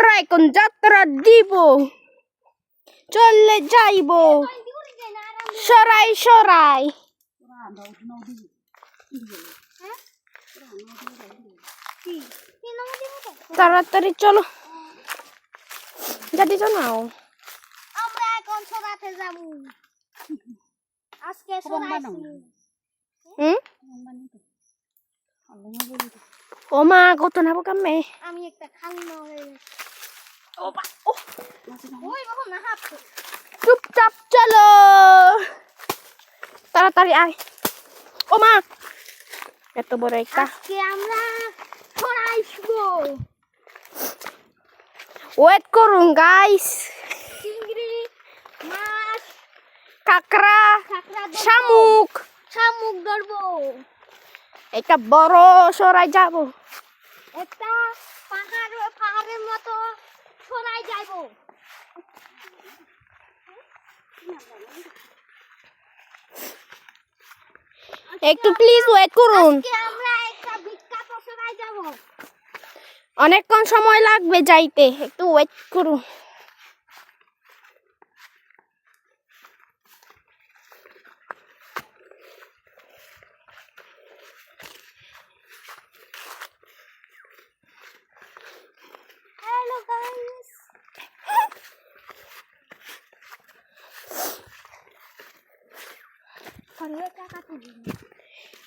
আমরা এখন যাত্রা দিব, চলে যাইব সরাই সরাই। তাড়াতাড়ি চলো, গাড়ি জানাও। আমরা এখন সরাতে যাব। আজকে সরাইছি। ও মা কত নাবো কামে। আমি একটা খালি না হয়ে ওই বাবা না হাত চুপচাপ চলো, তাড়াতাড়ি আয়। ও মা এত বড় একটা। আজকে আমরা সরাইছবো। ওয়েট করুন গাইস। চিংড়ি মাছ কাঁকড়া ধরবো। শামুক শামুক ধরবো। একটা বড় সরাই যাব। একটা পাহাড়ের মতো সরাই যাইবো। একটু প্লিজ ওয়েট করুন। আজকে আমরা একটা বিখ্যাত সরাই যাব। অনেকক্ষণ সময় লাগবে যাইতে, একটু ওয়েট করুন। হ্যালো গাইস,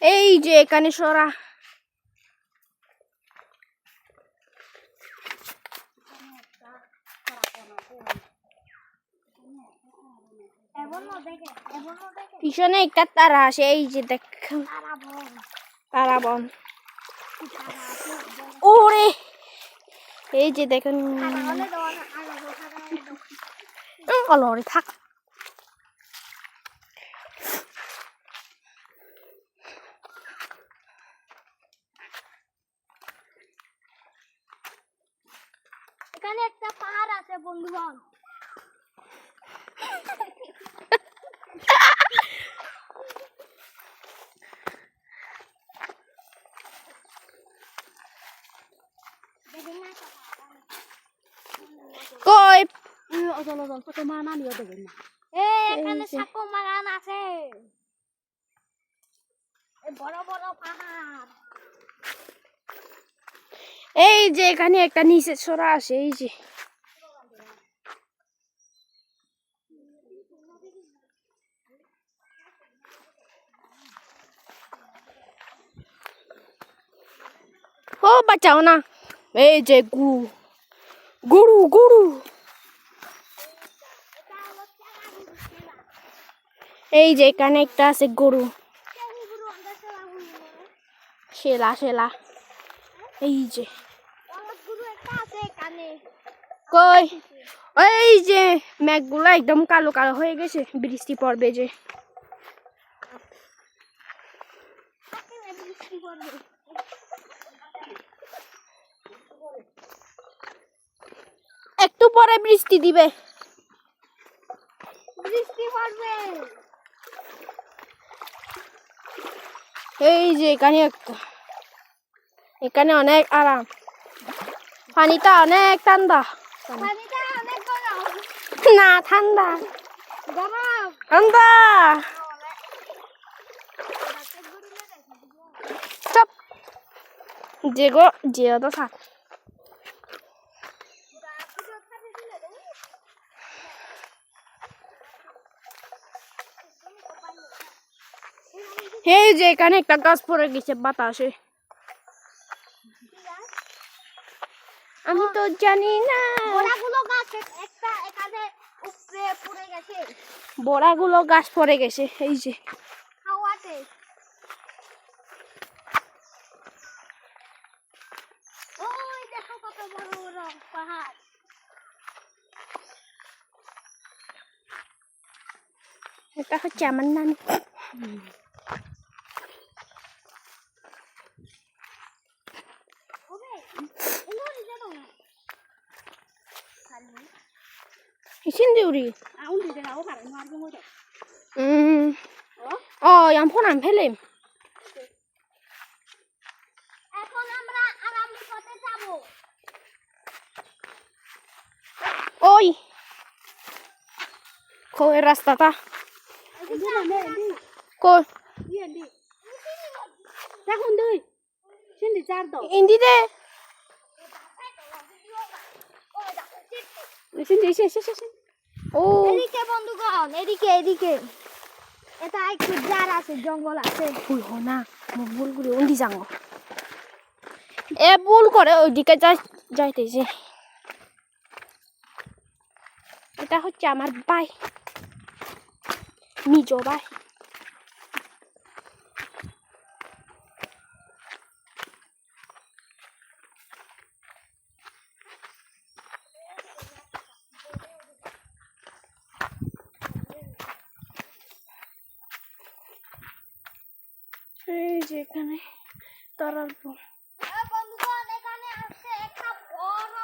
এই যে এখানে সরা। পিছনে একটা তারা আসে, এই যে দেখ তারা বন। ওরে এই যে দেখেন অলরে থাক। এখানে একটা পাহাড় আছে বন্ধুগণ। কই এখানে সাপো মারান আছে। বড় বড় পাহাড়। এই যে এখানে একটা নিচে সরা আসে, এই যে ও বাঁচাও না। এই যে গুরু গুরু গুরু, এই যে এখানে একটা আছে গরু। শেলা শেলা, এই যে কই এই যে মেঘগুলো একদম কালো কালো হয়ে গেছে, বৃষ্টি পড়বে যে। একটু পরে বৃষ্টি দিবে। বৃষ্টি পড়বে। এই যে এখানে একটা, এখানে অনেক আরাম, পানিটা অনেক ঠান্ডা। পানিটা অনেক গরম না ঠান্ডা গরম ঠান্ডা। চপ যে গো যে তো থাক। এই যে এখানে একটা গাছ পড়ে গেছে বাতাসে, আমি তো জানি না। বড়াগুলো গাছ একটা এখানে উপরে পড়ে গেছে। বড়াগুলো গাছ পড়ে গেছে এই যে। হাওয়াতে ওই দেখো কত বড় বড় পাহাড়। এটা হচ্ছে আমার নানি। Sendiri. Oh, yang pun film. এখন আমরা আরাম করতে যাব। কই রাস্তাটা এদিকে না নে দি কই ইয়ে দি দেখুন দুই সিন্দি চার দাও ইন্দিতে সিন্দি এসে ও এদিকে বন্ধুগণ এদিকে এটা একটু জার আছে জঙ্গল আছে ভুল হ না মই ভুল করে উন্দি যাঙ্গ এ ভুল করে ওইদিকে যাইতেছে এটা হচ্ছে আমার ভাই নিজ ভাই এই যে এখানে তারার বন বন্ধুগণ এখানে আছে একটা বড়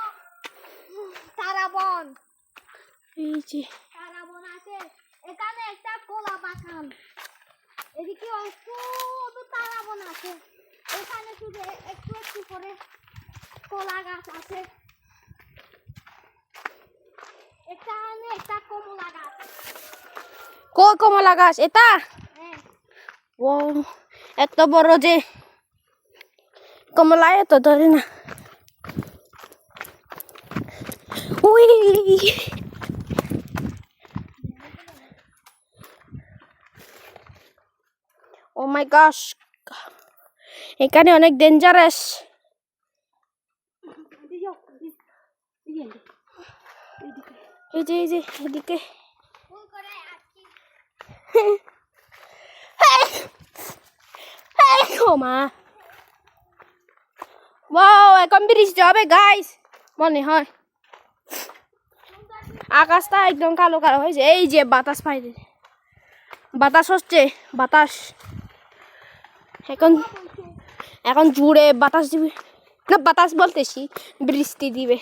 তারাবন এই যে তারাবন আছে এখানে একটা কলা বাগান এদিকে শুধু তারাবন আছে এখানে শুধু একটু করে কলা গাছ আছে এখানে একটা কমলা গাছ কই কমলা গাছ এটা হ্যাঁ ও এত বড় যে কমলা এত ধরে না উই ও মাই গশ এখানে অনেক ডেঞ্জারাস এই যে এদিকে ফুল করে আছি ও মা ওয়াও এখন বৃষ্টি হবে গাইস মনে হয় আকাশটা একদম কালো কালো হয়েছে এই যে বাতাস পাইছে বাতাস হচ্ছে বাতাস এখন জুড়ে বাতাস দিবে না বাতাস বলতেছি বৃষ্টি দিবে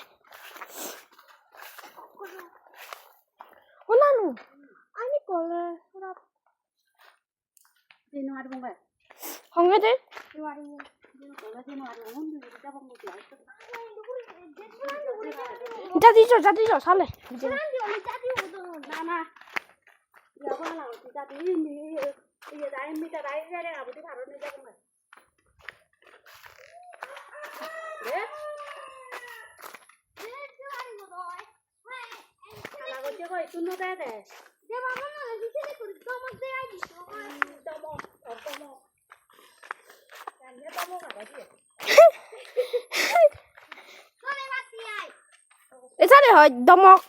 ও নানু আমি কলে হংগেতে যা দিছ সালে এছাড়া হয় দমক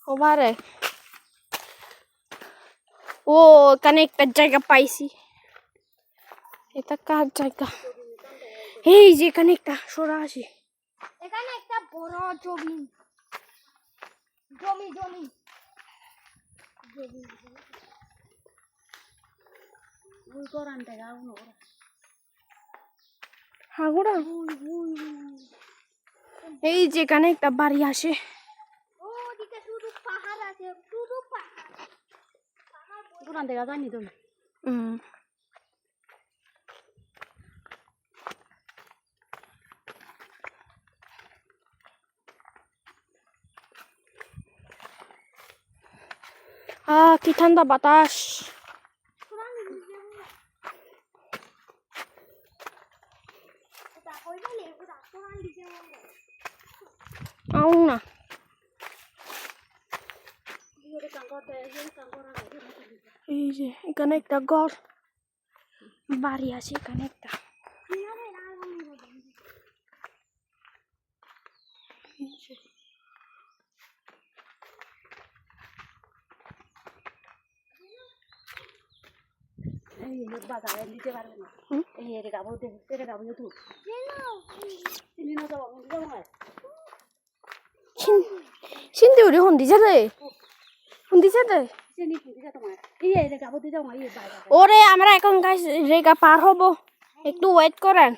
ওভারে ও এখানে একটা জায়গা পাইছি এটা কার জায়গা এই যে এখানে একটা সরা আছে এখানে একটা বড় জমি হাগুড়া এই যে এখানে একটা বাড়ি আসে ওদিকে শুধু পাহাড় আছে শুধু পাহাড় দেখা যায়নি তো কি ঠান্ডা বাতাস আউ না এই যে এখানে একটা ঘর বাড়ি আছে এখানে একটা বাজারে দিতে পারবে না এই এর গাবো দে তেরে গাবো তো চিনি না যাবো আমি যাবো না 신데 우리 혼디 자래 혼디 자래 চিনি ফুটি যা তোমার এই এর গাবো দিতে যাও এই বাজারে ওরে আমরা এখন গাইস রেগা পার হবো একটু ওয়েট করেন